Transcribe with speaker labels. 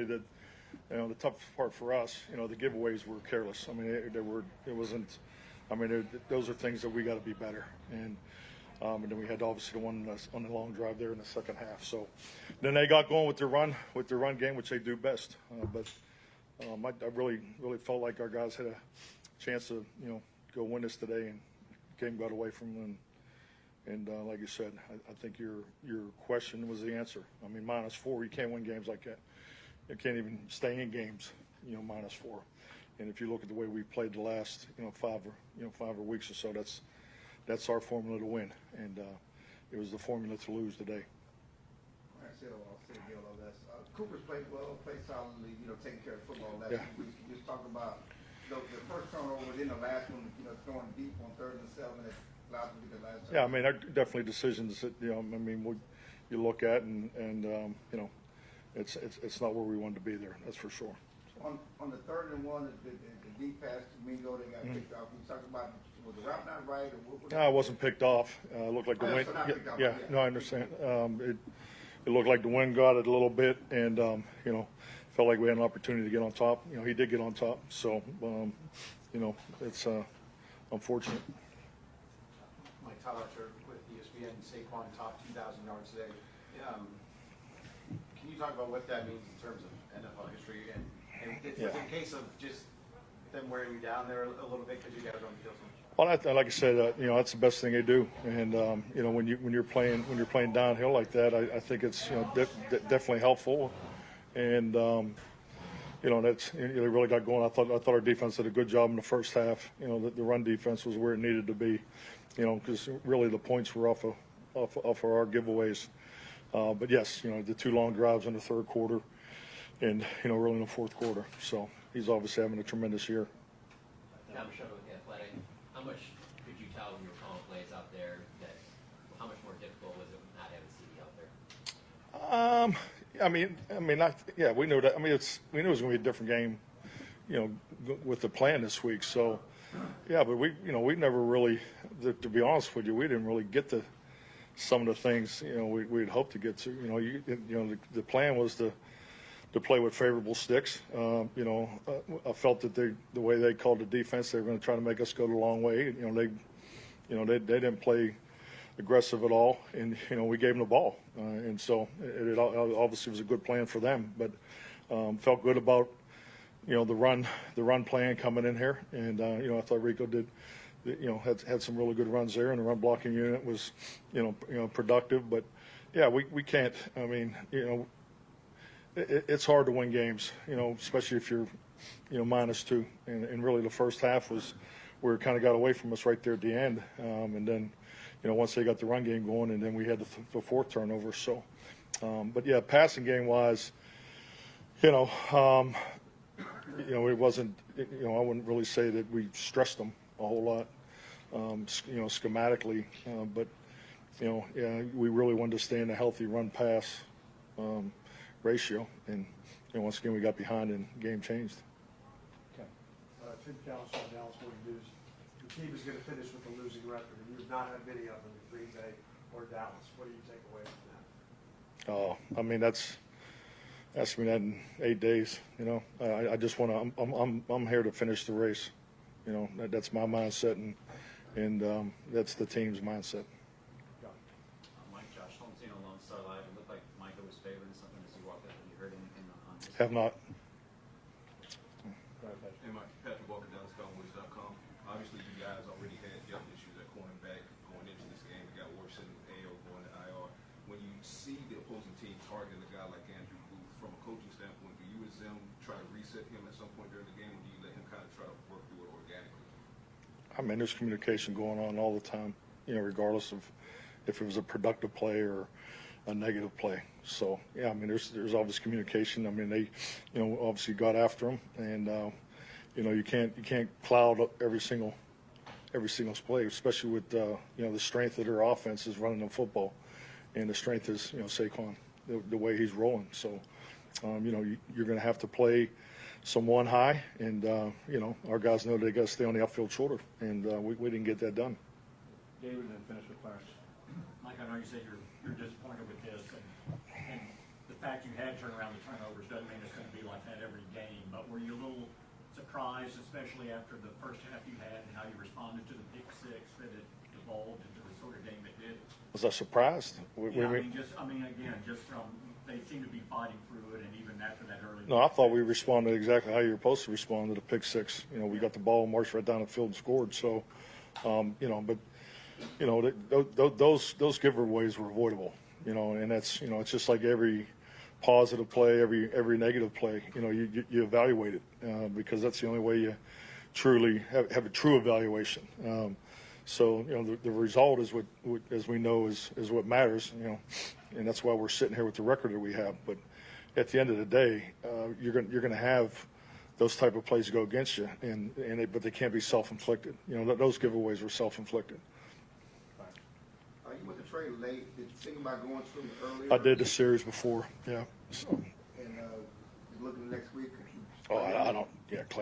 Speaker 1: That, the tough part for us, the giveaways were careless. I mean, it wasn't. I mean, those are things that we got to be better. And then we had obviously the one on the long drive there in the second half. So then they got going with their run game, which they do best. I really felt like our guys had a chance to go win this today, and game got away from them. And like you said, I think your question was the answer. I mean, -4, you can't win games like that. You can't even stay in games, -4. And if you look at the way we played the last, 5 weeks or so, that's our formula to win. And it was the formula to lose today.
Speaker 2: Cooper's played well, played solidly, taking care of football last few weeks. Can you just talk about the first turnover within the last one, throwing deep on 3rd and 7 that allowed them to get the last turnover?
Speaker 1: Yeah, I mean, they're definitely decisions that, you look at and it's not where we wanted to be there, that's for sure.
Speaker 2: On the 3rd and 1, the deep pass to Mingo, they got picked off. We talked about, was the route not right? Or what?
Speaker 1: No, it wasn't picked off. It looked like the wind.
Speaker 2: Yeah,
Speaker 1: no, I understand. It looked like the wind got it a little bit, and felt like we had an opportunity to get on top. He did get on top, so it's unfortunate.
Speaker 3: Mike Tyler with ESPN, Saquon top 2,000 yards today. Can you talk about what that means in terms of NFL history and in case of just them wearing you down there a little bit because you guys don't feel so much?
Speaker 1: Well, like I said, that's the best thing they do, and when you're playing downhill like that, I think it's definitely helpful, and that's they really got going. I thought our defense did a good job in the first half. The run defense was where it needed to be, because really the points were off of our giveaways. But yes, the 2 long drives in the 3rd quarter, and early in the 4th quarter. So he's obviously having a tremendous year.
Speaker 4: How much could you tell when you were calling plays out there that how much more difficult was it not having CD out there?
Speaker 1: We knew that. We knew it was going to be a different game, with the plan this week. So, yeah, but we never really, to be honest with you, we didn't really get to some of the things we'd hoped to get to. The plan was to play with favorable sticks. I felt that the way they called the defense, they were going to try to make us go the long way. They didn't play aggressive at all, and we gave them the ball, and so it obviously was a good plan for them. But felt good about the run plan coming in here, and I thought Rico did. Had some really good runs there, and the run blocking unit was productive. But yeah, we can't. It's hard to win games, especially if you're, -2. And really the first half was where it kind of got away from us right there at the end. And then, once they got the run game going, and then we had the 4th turnover. So, but yeah, passing game wise, it wasn't, I wouldn't really say that we stressed them a whole lot, schematically. But, we really wanted to stay in a healthy run pass ratio, and once again we got behind and the game changed.
Speaker 5: Okay. Tim Callis on Dallas Morning News. The team is going to finish with a losing record, and you've not had many of them in Green Bay or Dallas. What do you take away from that?
Speaker 1: That's ask me that in 8 days. I just want to. I'm here to finish the race. That's my mindset, and that's the team's mindset. Have not.
Speaker 6: Hey, Mike, Patrick Walker, Cowboys.com. Obviously, you guys already had depth issues at cornerback going into this game. It got worse in AO going to IR. When you see the opposing team targeting a guy like Andrew Booth, from a coaching standpoint, do you as them try to reset him at some point during the game, or do you let him kind of try to work through it organically?
Speaker 1: There's communication going on all the time, regardless of if it was a productive play or a negative play. So yeah, there's obvious communication. They, obviously got after him, and you can't cloud up every single play, especially with the strength of their offense is running the football, and the strength is Saquon, the way he's rolling. So you're going to have to play some one high, and our guys know they got to stay on the upfield shoulder, and we didn't get that done.
Speaker 7: David, and then finish with Clarence. Mike, I know you said you're disappointed with this, and the fact you had turned around the turnovers doesn't mean it's going to be surprised, especially after the first half you had and how you responded to the pick six, that it evolved into the sort of game it did?
Speaker 1: Was I surprised?
Speaker 7: Yeah, again, just from, they seem to be fighting through it, and even after that early.
Speaker 1: No, I thought we responded exactly how you were supposed to respond to the pick six. You know, we got the ball, marched right down the field and scored. So, you know, but, you know, those giveaways were avoidable, you know, and that's, you know, it's just like every positive play, every negative play, you know, you evaluate it because that's the only way you truly have a true evaluation. So, you know, the result is what, as we know, is what matters, you know, and that's why we're sitting here with the record that we have. But at the end of the day, you're going to have those type of plays go against you, but they can't be self-inflicted. You know, those giveaways were self-inflicted.
Speaker 2: You went to trade late. Did you think about going to them earlier?
Speaker 1: I did the series before, yeah. So.
Speaker 2: And looking next week.
Speaker 1: Oh, I don't. Yeah, Clarence.